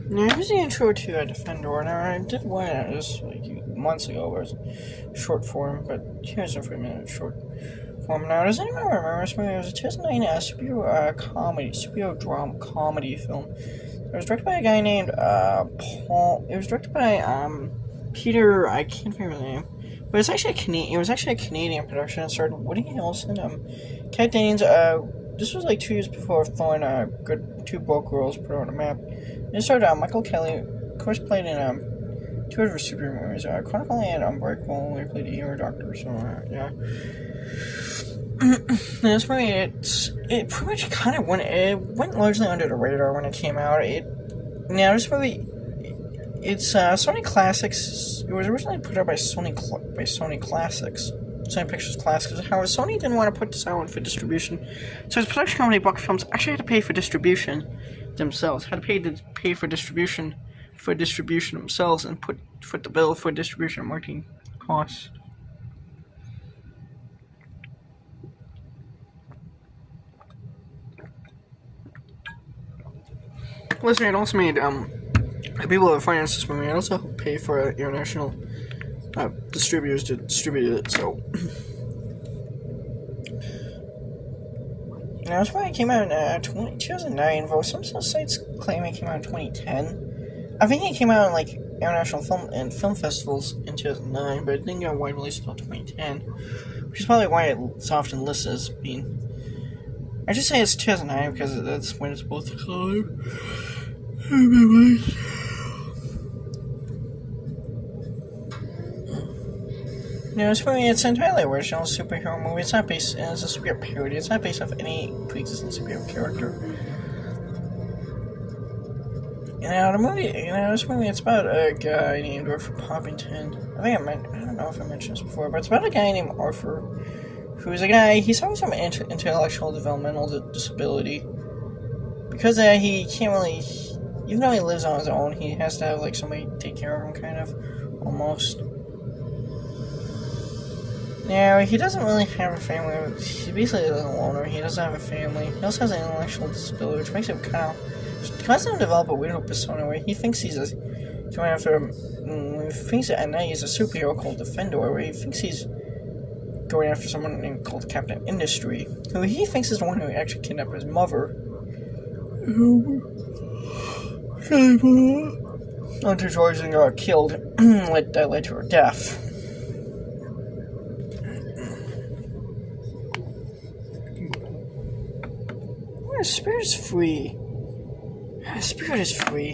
Now, here's the intro to Defendor. Now, I did one of this like months ago, where it was short form, but here's a 3-minute short form. Now, does anyone remember this movie? It was a 2009 superhero drama comedy film. It was directed by a guy named Paul. It was directed by Peter. I can't remember the name, but it's actually a Canadian production. It starred Woody Harrelson, Kat Dennings. This was like 2 years before Fallen Good Two Broke Girls put on a map. It starred Michael Kelly, of course, played in 2 of his super movies, Chronicle and Unbreakable, where he played the ER Doctor, so yeah. This movie, it pretty much kind of went largely under the radar when it came out. This movie, it's Sony Classics. It was originally put out by Sony Classics. Sony Pictures Classics. However, Sony didn't want to put this out for distribution, so his production company, Buck Films, actually had to pay for distribution themselves. Had to pay for distribution themselves, and foot the bill for distribution and marketing costs. Listen, it also made the people that financed this movie also pay for international distributors to distribute it. So now this movie came out in 2009. Though some sites claim it came out in 2010. I think it came out in like international film festivals in 2009, but it didn't get a wide release until 2010, which is probably why it's often listed as being. I just say it's 2009 because that's when it's both called. This movie, it's an entirely original superhero movie. It's a superhero parody. It's not based off any pre-existing superhero character. This movie, it's about a guy named Arthur Poppington. I don't know if I mentioned this before, but it's about a guy named Arthur, who's a guy, he's having some intellectual developmental disability. Because he can't really, even though he lives on his own, he has to have, like, somebody take care of him, kind of, almost. Now, he doesn't really have a family. He basically is a loner. He doesn't have a family. He also has an intellectual disability, which makes him kind of constantly develop a weirdo persona where he thinks he's going after. He thinks at night he's a superhero called Defendor, where he thinks he's going after someone named called Captain Industry, who he thinks is the one who actually kidnapped his mother. Until George got killed, that led to her death. Spirit is free. Spirit is free.